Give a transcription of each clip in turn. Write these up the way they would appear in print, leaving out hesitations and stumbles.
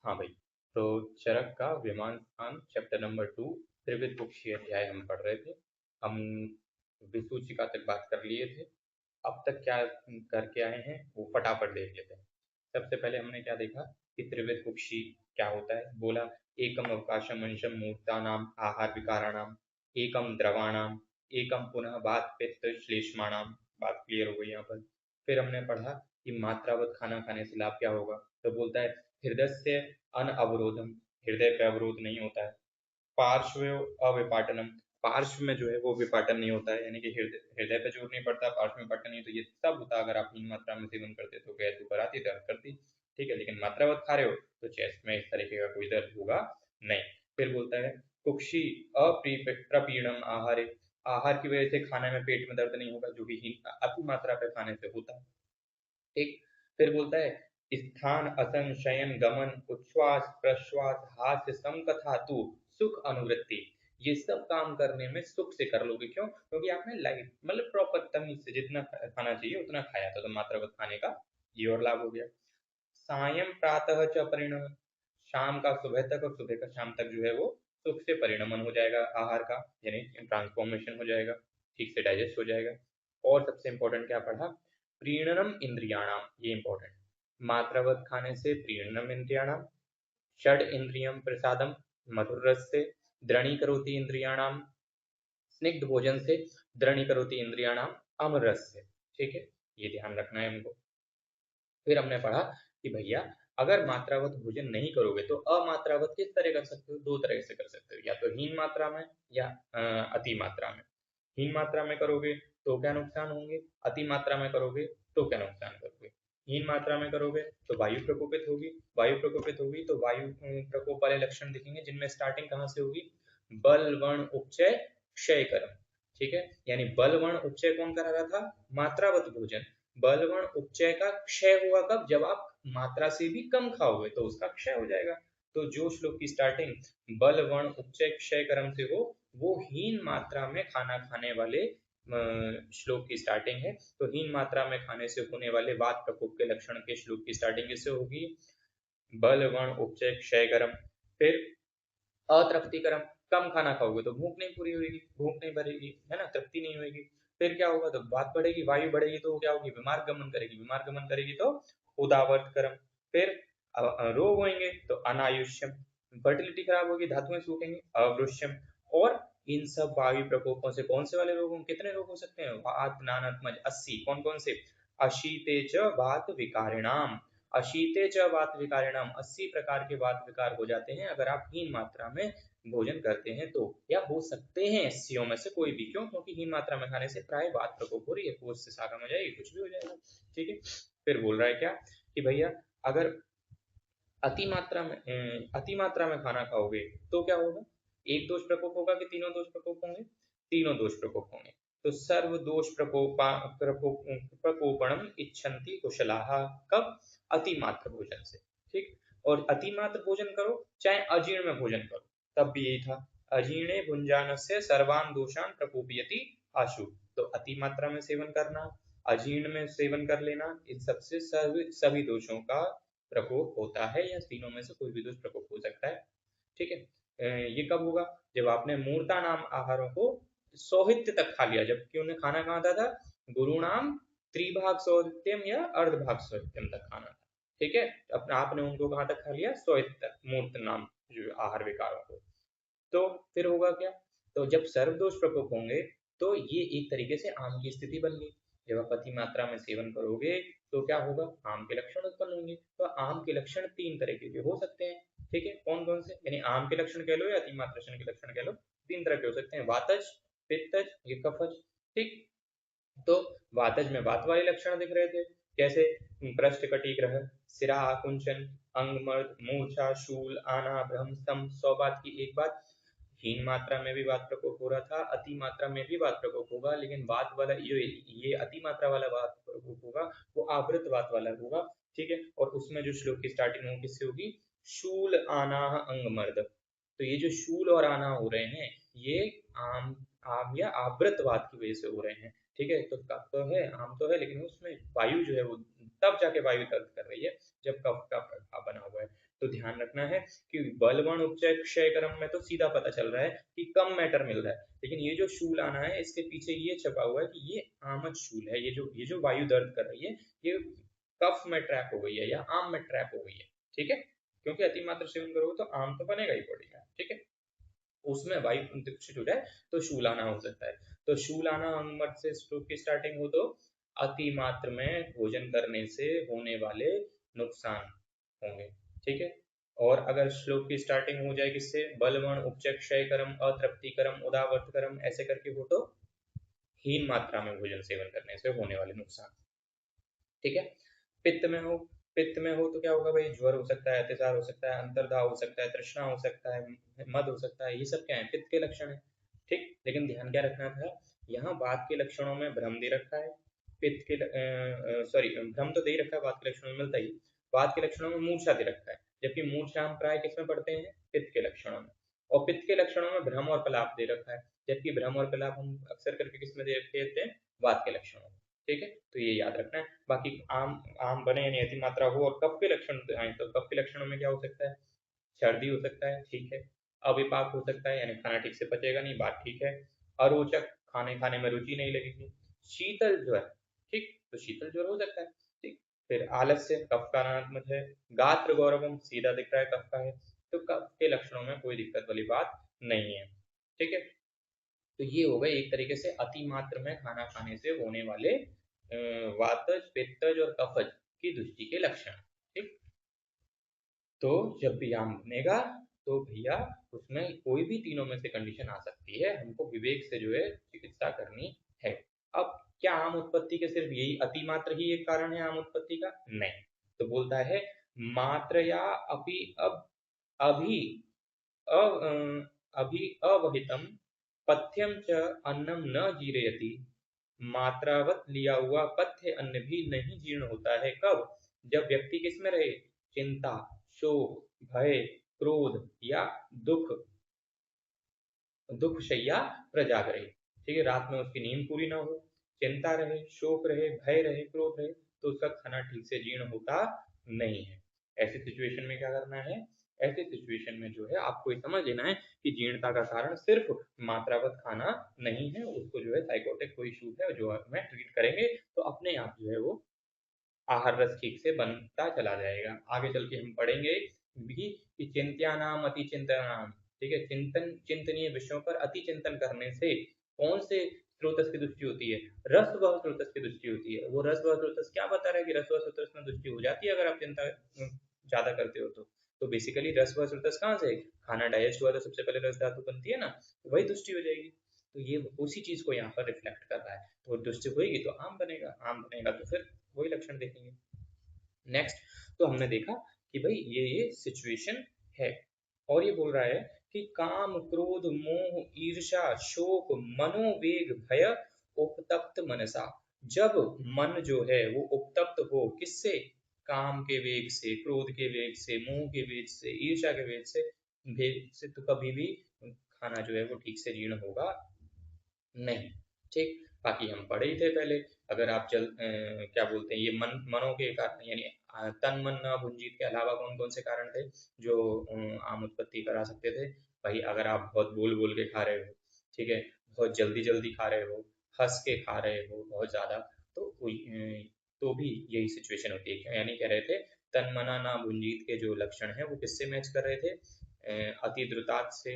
हाँ भाई, तो चरक का विमान स्थान चैप्टर नंबर 2 त्रिविधकुक्षी अध्याय हम पढ़ रहे थे। हम विसूचिका तक बात कर लिए थे। अब तक क्या करके आए हैं वो फटाफट देख लेते हैं। सबसे पहले हमने क्या देखा कि त्रिविधकुक्षी क्या होता है। बोला एकम अवकाशम अंशम मूर्तानाम आहार विकाराणाम, एकम द्रवाणाम, एकम पुनः वात पित्त श्लेष्माणाम। बात क्लियर हो गई यहाँ पर। फिर हमने पढ़ा कि मात्रावत खाना खाने से लाभ क्या होगा। तो बोलता है हृदय से अन अवरोधम, हृदय पे अवरोध नहीं होता है। पार्श्व अविपाटनम, पार्श्व में जो है वो विपाटन नहीं होता है, यानी कि हृदय हृदय पे जोर नहीं पड़ता, पार्श्व में विपाटन नहीं। तो ये सब होता अगर आप हीन मात्रा में सेवन करते तो गैस ऊपर आती, दर्द करती। ठीक है, लेकिन मात्रावत खा रहे हो तो चेस्ट में इस तरीके का कोई दर्द होगा नहीं। फिर बोलता है कुक्षी अप्रपीड़म आहार, आहार की वजह से खाने में पेट में दर्द नहीं होगा, जो कि अति मात्रा पे खाने से होता है। ठीक। फिर बोलता है स्थान असन शयन गमन उच्छ्वास प्रश्वास हास्य समकथा तु सुख अनुवृत्ति, ये सब काम करने में सुख से कर लोगे। क्यों? क्योंकि आपने लाइट मतलब प्रॉपर तमीज से जितना खाना चाहिए उतना खाया था, तो मात्रावत खाने का ये और लाभ हो गया। सायं प्रातः च परिणम, शाम का सुबह तक और सुबह का शाम तक जो है वो सुख से परिणमन हो जाएगा आहार का, यानी ट्रांसफॉर्मेशन हो जाएगा, ठीक से डाइजेस्ट हो जाएगा। और सबसे इंपॉर्टेंट क्या पढ़ा, प्रीणनम इंद्रियाणाम, ये इंपॉर्टेंट। मात्रावत खाने से प्रीणनम इंद्रियाणाम, षड इंद्रियम प्रसादम मधुर रस से, द्रणी करोति इंद्रियाणाम, स्निग्ध भोजन से, द्रणी करोति इंद्रियाणाम अमर रस से। ठीक है, ये ध्यान रखना है हमको। फिर हमने पढ़ा कि भैया अगर मात्रावत भोजन नहीं करोगे तो अमात्रावत किस तरह कर सकते हो, दो तरह से कर सकते हो, या तो हीन मात्रा में या अति मात्रा में। हीन मात्रा में करोगे तो क्या नुकसान होंगे, अति मात्रा में करोगे तो क्या नुकसान करोगे। हीन मात्रा में करोगे तो वायु प्रकोपित होगी, वायु प्रकोपित होगी तो वायु प्रकोप वाले लक्षण दिखेंगे, जिनमें स्टार्टिंग कहाँ से होगी, बल वर्ण उपचय क्षय कर्म। ठीक है, यानी बल वर्ण उपचय कौन करा रहा था, मात्रावत भोजन। बलवर्ण उपचय का क्षय हुआ कब, जब आप मात्रा से भी कम खाओगे तो उसका क्षय हो जाएगा। तो जो श्लोक की स्टार्टिंग बलवर्ण उपचय क्षय कर्म से हो, वो हीन मात्रा में खाना खाने वाले श्लोक की स्टार्टिंग है। तो हीन मात्रा में खाने से होने वाले वात प्रकोप के लक्षण के श्लोक की स्टार्टिंग इससे होगी, बलवर्ण उपचय क्षय कर्म। फिर अतृप्ति कर्म, कम खाना खाओगे तो भूख नहीं पूरी होगी, भूख नहीं भरेगी, है ना, तृप्ति नहीं होगी। फिर क्या होगा, तो बात बढ़ेगी, वायु बढ़ेगी तो क्या होगी, बीमार गमन करेगी, बीमार गमन करेगी तो उदावर्त कर्म। फिर रोग होंगे तो अनायुष्यम, फर्टिलिटी खराब होगी, धातुएं सूखेंगी, अवृश्यम। और इन सब वायु प्रकोपों से कौन से वाले रोग होंगे, कितने रोग हो सकते हैं, वात नानात्मज 80, कौन कौन से, अशीते च वात विकारिणाम, अशीते च वात विकारिणाम, 80 प्रकार के वात विकार हो जाते हैं अगर आप हीन मात्रा में भोजन करते हैं तो, या हो सकते हैं 80 में से कोई भी। क्यों? क्योंकि हीन मात्रा में खाने से प्राय वात प्रकोप हो रही है, कोष से शाखा में जाएगी, कुछ भी हो जाएगा। ठीक है। फिर बोल रहा है क्या कि भैया अगर अति मात्रा में खाना खाओगे तो क्या होगा, एक दोष प्रकोप होगा कि तीनों दोष प्रकोप होंगे, तीनों दोष प्रकोप होंगे। तो सर्व दोष प्रकोपणम इच्छन्ति कुशलाः, कब, अति मात्र भोजन से। ठीक। और अति मात्र भोजन करो चाहे अजीर्ण में भोजन करो, तब भी यही था, अजीर्णे भुंजान से सर्वान दोषान प्रकोपयति आशु। तो अति मात्रा में सेवन करना, अजीर्ण में सेवन कर लेना, इन सबसे सभी दोषों का प्रकोप होता है, या तीनों में से कोई भी दोष प्रकोप हो सकता है। ठीक है। ये कब होगा, जब आपने मूर्ता नाम आहारों को सौहित्य तक खा लिया, जबकि उन्हें खाना कहाँ था, गुरुणाम त्रिभाग सौहित्यम या अर्धभाग सौहित्यम तक खाना था। ठीक है, अपना आपने उनको कहाँ तक खा लिया, सौहित्य तक, मूर्त नाम जो आहार विकारों को। तो फिर होगा क्या, तो जब सर्वदोष प्रकोप होंगे तो ये एक तरीके से आम की स्थिति बन गई। जब आप अति मात्रा में सेवन करोगे तो क्या होगा, आम के लक्षण उत्पन्न होंगे। तो आम के लक्षण तीन तरीके के हो सकते हैं। ठीक है, कौन कौन से, यानी आम के लक्षण कह लो या अति मात्रा के लक्षण कह लो, तीन तरह के हो सकते हैं, वातज, पित्तज, ये कफज। ठीक। तो वातज में वात वाले लक्षण दिख रहे थे, कैसे, पृष्ठ कटी ग्रह, सिरा आकुंचन, अंगमर्द, मूर्छा, शूल, आना, भ्रम, स्तंभ, 100 बात की एक बात। हीन मात्रा में भी वात प्रकोप हो रहा था, अति मात्रा में भी वात प्रकोप होगा, लेकिन वात वाला ये अति मात्रा वाला वात प्रकोप होगा वो आवृत वात वाला होगा। ठीक है, और उसमें जो श्लोक की स्टार्टिंग होगी किससे होगी, शूल आना अंगमर्द। तो ये जो शूल और आना हो रहे हैं ये आम आम या आवृतवात की वजह से हो रहे हैं। ठीक है, तो कफ तो है, आम तो है, लेकिन उसमें वायु जो है वो तब जाके वायु दर्द कर रही है जब कफ का प्रभाव बना हुआ है। तो ध्यान रखना है कि बलवण उपचय क्षय क्रम में तो सीधा पता चल रहा है कि कम मैटर मिल रहा है, लेकिन ये जो शूल आना है इसके पीछे ये छपा हुआ है कि ये आमद शूल है, ये जो वायु दर्द कर रही है ये कफ में ट्रैप हो गई है या आम में ट्रैप हो गई है, ठीक है, क्योंकि अतिमात्रा सेवन करोगे तो आम तो बनेगा ही बॉडी में, ठीक है, उसमें वायु दीक्षित हो जाए तो शूलाना हो सकता है। तो शूलाना अंगमट से स्ट्रोक की स्टार्टिंग हो तो अति मात्र में भोजन करने से होने वाले नुकसान होंगे, ठीक है। और अगर श्लोक की स्टार्टिंग हो जाए किससे, बलवण उपचय क्षय कर्म अतृप्ति कर्म उदावर्त कर्म ऐसे करके हो तो हीन मात्रा में भोजन सेवन करने से होने वाले नुकसान, ठीक है। पित्त में हो, पित्त में हो तो क्या होगा भाई, ज्वर हो सकता है, अतिसार हो सकता है, अंतर्दाह हो सकता है, तृष्णा हो सकता है, मद हो सकता है, ये सब क्या है, पित्त के लक्षण है, ठीक। लेकिन ध्यान क्या रखना था, यहाँ वात के लक्षणों में भ्रम दे रखा है, पित्त के सॉरी भ्रम तो दे ही रखा है, वात के लक्षणों में मिलता ही, वात के लक्षणों में मूर्छा दे रखा है, जबकि मूर्छा हम प्राय किसमें पढ़ते हैं, पित्त के लक्षणों में, और पित्त के लक्षणों में भ्रम और प्रलाप दे रखा है, जबकि भ्रम और प्रलाप हम अक्सर करके किसमें दे रखे होते हैं, वात के लक्षणों में, ठीक है। तो ये याद रखना है। बाकी आम आम बने यानी अति मात्रा हो और कफ के लक्षण आए तो कफ के लक्षणों में क्या हो सकता है, सर्दी हो सकता है, ठीक है, अविपाक हो सकता है यानी खाना ठीक से पचेगा नहीं, बात ठीक है, अरोचक खाने खाने में रुचि नहीं लगेगी, शीतल ज्वर, ठीक, तो शीतल ज्वर हो सकता है, ठीक, फिर आलस्य कफ का नामक है, गात्र गौरवम सीधा दिख रहा है कफ का है, तो कफ के लक्षणों में कोई दिक्कत वाली बात नहीं है, ठीक है। तो ये हो गए एक तरीके से अति मात्र में खाना खाने से होने वाले वातज पित्तज और कफज की दृष्टि के लक्षण, ठीक। तो जब भी आम बनेगा तो भैया उसमें कोई भी तीनों में से कंडीशन आ सकती है, हमको विवेक से जो है चिकित्सा करनी है। अब क्या आम उत्पत्ति के सिर्फ यही अतिमात्र ही एक कारण है आम उत्पत्ति का, नहीं, तो बोलता है मात्र या अपि अब अभी अभी अवहितम पथ्यम च अन्नम न जीरयति, मात्रावत लिया हुआ पथ्य अन्न भी नहीं जीर्ण होता है, कब, जब व्यक्ति किसमें रहे, चिंता, शोक, भय, क्रोध या दुख दुख शैया प्रजाग रहे, ठीक है, रात में उसकी नींद पूरी ना हो, चिंता रहे, शोक रहे, भय रहे, क्रोध रहे, तो उसका खाना ठीक से जीर्ण होता नहीं है। ऐसी सिचुएशन में क्या करना है, ऐसी सिचुएशन में जो है आपको ये समझ लेना है कि जीर्णता का कारण सिर्फ मात्रावत खाना नहीं है, उसको जो है साइकोटिक कोई इशू है जो हमें ट्रीट करेंगे तो अपने आप जो है वो आहार रस ठीक से बनता चला जाएगा। आगे चल के हम पढ़ेंगे भी कि चिंत्यानाम अति चिंतनाम, ठीक है, चिंतन चिंतनीय विषयों पर अति चिंतन करने से कौन से स्रोतस की दृष्टि होती है, रस व स्रोतस की दृष्टि होती है। वो रस व स्रोतस क्या बता रहा है कि रस व स्रोतस में दृष्टि हो जाती है अगर आप चिंता ज्यादा करते हो तो बेसिकली रस व स्रोतस कहाँ से, खाना डाइजेस्ट हुआ तो सबसे पहले रस धातु बनती है ना, तो वही दृष्टि हो जाएगी, तो ये उसी चीज को यहाँ पर रिफ्लेक्ट कर रहा है, तो दृष्टि होगी तो आम बनेगा, आम बनेगा तो फिर वही लक्षण देखेंगे। नेक्स्ट, तो हमने देखा कि भाई ये सिचुएशन है, और ये बोल रहा है कि काम क्रोध मोह ईर्ष्या शोक मनोवेग भय उपतप्त मनसा, जब मन जो है वो उपतप्त हो किससे, काम के वेग से, क्रोध के वेग से, मोह के वेग से, ईर्ष्या के वेग से तो कभी भी खाना जो है वो ठीक से जीर्ण होगा नहीं, ठीक। बाकी हम पढ़े ही थे पहले, अगर आप क्या बोलते हैं ये मनों के कारण यानी तन मन न भुंजीत के अलावा कौन कौन से कारण थे जो आम उत्पत्ति करा सकते थे, भाई अगर आप बहुत बोल बोल के खा रहे हो, ठीक है, बहुत जल्दी जल्दी खा रहे हो, हंस के खा रहे हो बहुत ज्यादा, तो तो भी यही सिचुएशन होती है, यानी कह रहे थे तन मना ना भुंजीत के जो लक्षण है वो किससे मैच कर रहे थे, अति द्रुतांत से,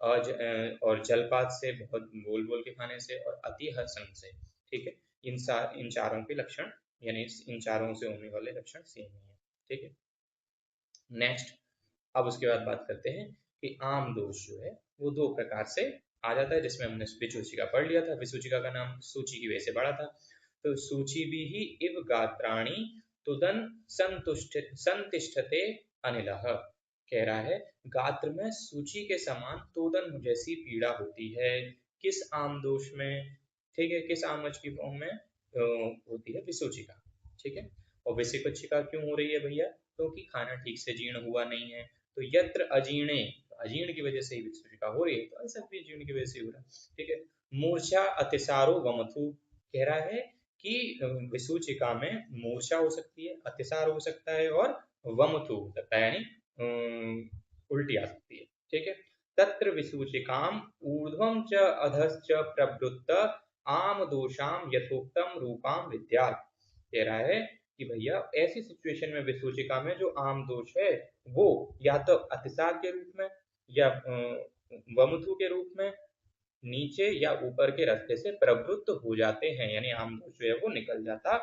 और जलपात से बहुत बोल बोल के खाने से, और अति हसन से, ठीक है, इन चारों के लक्षण यानी इन चारों से होने वाले लक्षण सेम ही है, ठीक है। नेक्स्ट, अब उसके बाद बात करते हैं कि आम दोष जो है वो दो प्रकार से आ जाता है, जिसमें हमने विसूचिका पढ़ लिया था, विसूचिका का नाम सूची की वजह से पढ़ा था, तो सूची भी ही इव गात्राणी तुदन संतुष्ट संतिष्ठते अनिलः, कह रहा है गात्र में सूची के समान तोदन जैसी पीड़ा होती है, किस आम दोष में, ठीक है, किस आमज की फॉर्म में होती है, विसूचिका, ठीक है। और विसूचिका क्यों हो रही है भैया, क्योंकि खाना ठीक से जीर्ण हुआ नहीं है, तो यत्र अजीर्णे, अजीर्ण की वजह से ही विसूचिका हो रही है, तो ऐसा भी जीर्ण की वजह से हो रहा है, ठीक है। मूर्छा अतिसारो वमथु, कह रहा है कि विसूचिका में मूर्छा हो सकती है, अतिसार हो सकता है और वमथु हो सकता है यानी उल्टी आ सकती है। ठीक है, तत्र विसूचिकाम ऊर्ध्वं च अधश्च प्रवृत्त आम दोषाम यथोक्तम रूपाम विद्यात्। कह रहा है कि भैया ऐसी सिचुएशन में विसूचिका में जो आम दोष है वो या तो अतिसार के रूप में या वमुथु के रूप में नीचे या ऊपर के रास्ते से प्रवृत्त हो जाते हैं, यानी आम दोष जो है वो निकल जाता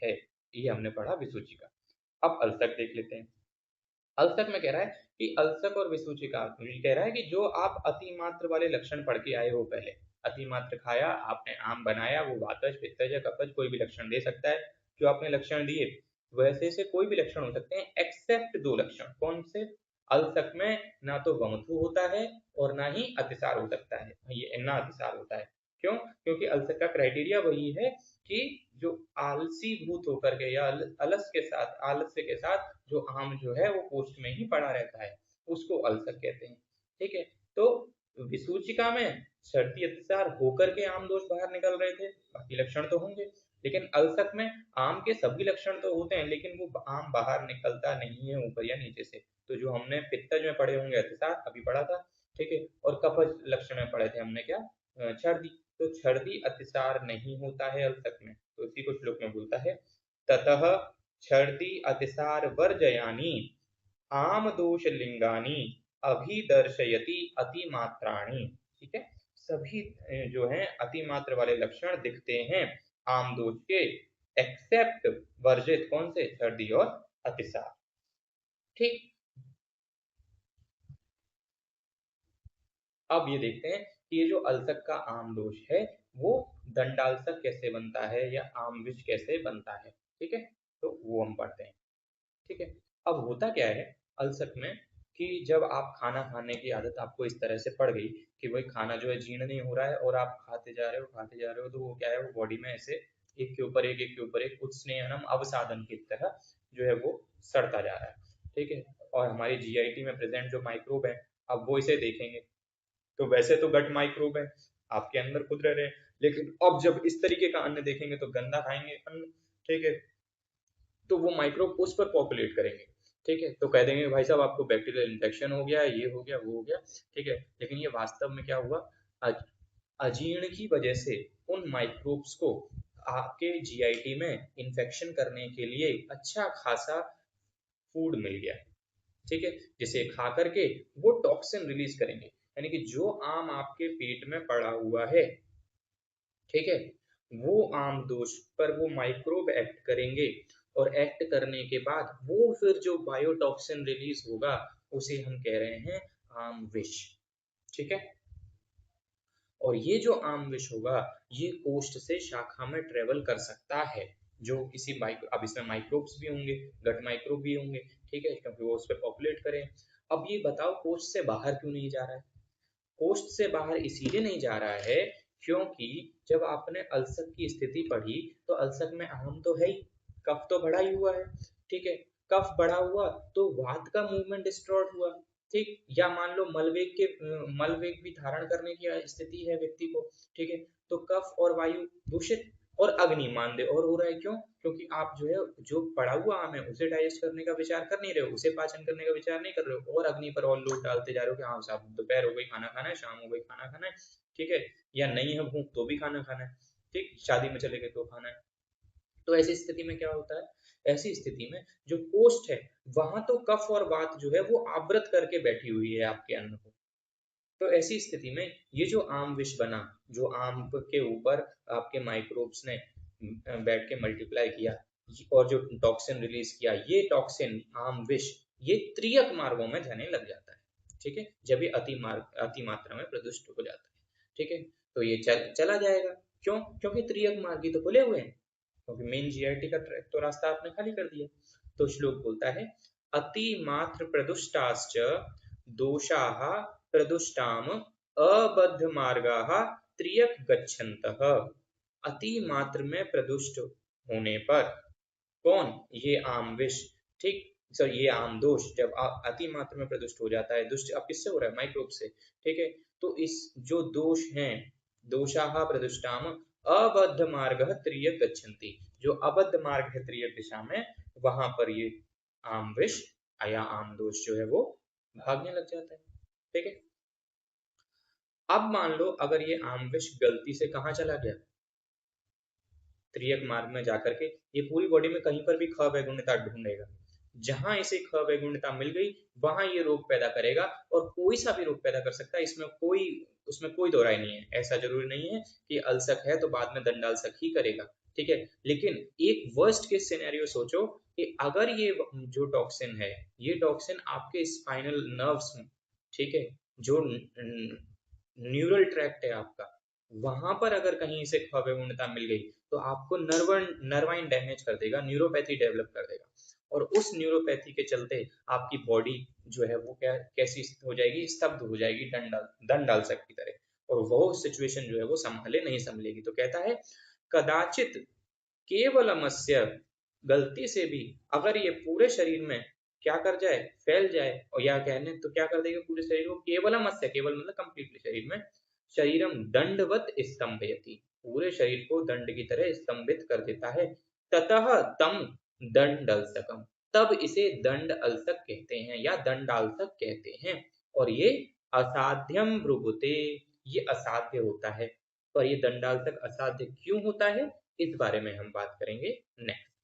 है। ये हमने पढ़ा विसूचिका। अब अल्सक देख लेते हैं। अल्सक में कह रहा है कि अल्सक और विसूचिका कह रहा है कि जो आप अतिमात्र वाले लक्षण पढ़ के आए हो पहले, अतिमात्र खाया आपने, आम बनाया, वो वातज पित्तज या कफज कोई भी लक्षण दे सकता है जो आपने लक्षण दिए, वैसे से कोई भी लक्षण हो सकते हैं एक्सेप्ट दो लक्षण। कौन से? अल्सक में ना तो वमथु होता है और ना ही अतिसार हो सकता है, ये ना अतिसार होता है। क्यों? क्योंकि अल्सक का क्राइटेरिया वही है कि जो आलसी भूत होकर के या आलस्य के साथ जो आम जो है वो पोस्ट में ही पड़ा रहता है, उसको अल्सर कहते हैं। ठीक है, तो विसूचिका में शर्ती अतिसार होकर के आम दोष बाहर निकल रहे थे, बाकी लक्षण तो होंगे, लेकिन अल्सक में आम के सभी लक्षण तो होते हैं लेकिन वो आम बाहर निकलता नहीं है ऊपर या नीचे से। तो जो हमने पित्तज में पढ़े होंगे अतिसार, अभी पढ़ा था, ठीक है, और कफज लक्षण में पढ़े थे हमने क्या, छर्दी। तो छर्दी अतिसार नहीं होता है अल्सक में, तो इसी को श्लोक में बोलता है, ततः छर्दी अतिसार वर्जयानी आम दोष लिंगानी अभिदर्शयति अतिमात्राणी। ठीक है, सभी जो है अतिमात्र वाले लक्षण दिखते हैं आम दोष के, एक्सेप्ट वर्जित कौन से? छर्दी और अतिसार। ठीक, अब ये देखते हैं कि ये जो अल्सक का आम दोष है वो दंडाल्सक कैसे बनता है या आम विष कैसे बनता है। ठीक है, तो वो हम पढ़ते हैं। ठीक है, अब होता क्या है अल्सक में कि जब आप खाना खाने की आदत आपको इस तरह से पड़ गई कि वही खाना जो है जीर्ण नहीं हो रहा है और आप खाते जा रहे हो, तो वो क्या है, वो बॉडी में ऐसे एक के ऊपर एक, एक के ऊपर एक उत्स्नेहनम अवसादन की तरह जो है वो सड़ता जा रहा है। ठीक है, और हमारी जीआईटी में प्रेजेंट जो माइक्रोब है, अब वो इसे देखेंगे तो वैसे तो गट माइक्रोब है, आपके अंदर खुद रह रहे हैं, लेकिन अब जब इस तरीके का अन्न देखेंगे तो गंदा खाएंगे अन्न। ठीक है, तो वो माइक्रोब उस पर पॉपुलेट करेंगे। ठीक है, तो कह देंगे भाई साहब आपको बैक्टीरियल इन्फेक्शन हो गया, ये हो गया, वो हो गया। ठीक है, लेकिन ये वास्तव में क्या हुआ, अजीर्ण की वजह से उन माइक्रोब्स को आपके जीआईटी में इन्फेक्शन करने के लिए अच्छा खासा फूड मिल गया। ठीक है, जिसे खा करके वो टॉक्सिन रिलीज करेंगे, यानी कि जो आम आपके पेट में पड़ा हुआ है, ठीक है, वो आम दोष पर वो माइक्रोब एक्ट करेंगे और एक्ट करने के बाद वो फिर जो बायोटॉक्सिन रिलीज होगा उसे हम कह रहे हैं आम विष। ठीक है, और ये जो आम विष होगा ये कोष्ठ से शाखा में ट्रेवल कर सकता है, जो किसी माइक्रो, अब इसमें माइक्रोब्स भी होंगे, गट माइक्रोब भी होंगे। ठीक है, क्योंकि वो उस पर पॉपुलेट करें। अब ये बताओ कोष्ठ से बाहर क्यों नहीं जा रहा है? कोष्ठ से बाहर इसीलिए नहीं जा रहा है क्योंकि जब आपने अल्सर की स्थिति पढ़ी तो अल्सर में आम तो है ही, कफ तो बढ़ा ही हुआ है। ठीक है, कफ बढ़ा हुआ तो वात का मूवमेंट डिस्टॉर्ट हुआ। ठीक, या मान लो मलवेग भी धारण करने की स्थिति है व्यक्ति को। ठीक है, तो कफ और वायु दूषित और अग्नि मानदेय और हो रहा है। क्यों? क्योंकि आप जो है जो पड़ा हुआ आम है उसे डाइजेस्ट करने का विचार कर नहीं रहे हो, उसे पाचन करने का विचार नहीं कर रहे हो, और अग्नि पर और लोड डालते जा रहे हो कि हाँ साहब दोपहर हो गई खाना खाना है, शाम हो गई खाना खाना है। ठीक है, या नहीं है भूख तो भी खाना खाना है। ठीक, शादी में चले गए तो खाना है। तो ऐसी स्थिति में क्या होता है, ऐसी स्थिति में जो कोष्ठ है वहां तो कफ और वात जो है वो आवृत करके बैठी हुई है आपके अन्न को। तो ऐसी स्थिति में ये जो आम विष बना, जो आम के ऊपर आपके माइक्रोब्स ने बैठ के मल्टीप्लाई किया और जो टॉक्सिन रिलीज किया, ये टॉक्सिन आम विष ये त्रियक मार्गों में जाने लग जाता है। ठीक है, जब ये अति मात्रा में प्रदुष्ट हो जाता है। ठीक है, तो ये चला जाएगा। क्यों? क्योंकि त्रियक मार्ग ही तो खुले हुए हैं, क्योंकि मेन जीआरटी का ट्रैक तो रास्ता आपने खाली कर दिया। तो श्लोक बोलता है, अति मात्र प्रदुष्टाश्च दोषाः प्रदुष्टाम अबद्ध मार्गाः त्रियक गच्छन्तः। अति मात्र में प्रदुष्ट होने पर कौन? ये आम विष। ठीक, सर ये आम दोष जब अति मात्रा में प्रदुष्ट हो जाता है, दुष्ट अब किससे हो रहा है? माइक्रोब से। ठीक है, तो इस जो दोष हैं, दोषाः प्रदुष्टाम अबद्ध मार्ग त्रियक गच्छन्ति, जो अबद्ध मार्ग है त्रियक दिशा में, वहां पर ये आम विष या आम दोष जो है वो भागने लग जाता है। ठीक है, अब मान लो अगर ये आम विष गलती से कहाँ चला गया, त्रियक मार्ग में जाकर के ये पूरी बॉडी में कहीं पर भी ख वैगुण्यता ढूंढेगा, जहां इसे ख वैगुण्यता मिल गई वहां ये रोग पैदा करेगा, और कोई सा भी रोग पैदा कर सकता है, उसमें कोई दो राय नहीं है। ऐसा जरूरी नहीं है कि अल्सक है तो बाद में दंडाल्सक ही करेगा। ठीक है, लेकिन एक वर्स्ट केस सिनेरियो सोचो कि अगर ये जो टॉक्सिन है, ये टॉक्सिन आपके स्पाइनल नर्व्स में, ठीक है, जो न्यूरल ट्रैक्ट है आपका, वहां पर अगर कहीं इसे खविता मिल गई तो आपको नर्वाइन डैमेज कर देगा, न्यूरोपैथी डेवलप कर देगा, और उस न्यूरोपैथी के चलते आपकी बॉडी जो है वो कैसी हो जाएगी, स्तब्ध हो जाएगी, दंडाल्सक की तरह, और वो सिचुएशन जो है वो संभाले नहीं संभलेगी। तो कहता है कदाचित केवलमस्य, गलती से भी अगर ये पूरे शरीर में क्या कर जाए, फैल जाए, और या कहने तो क्या कर देगा पूरे शरीर को, केवलमस्य, केवल मतलब कंप्लीटली शरीर में, शरीरम दंडवत स्तंभयति, पूरे शरीर को दंड की तरह स्तंभित कर देता है, ततः तम दंडल्सकम, तब इसे दंड अल्सक कहते हैं या दंडाल्सक कहते हैं, और ये असाध्यम ब्रुवते, ये असाध्य होता है। और ये दंडाल्सक असाध्य क्यों होता है, इस बारे में हम बात करेंगे नेक्स्ट।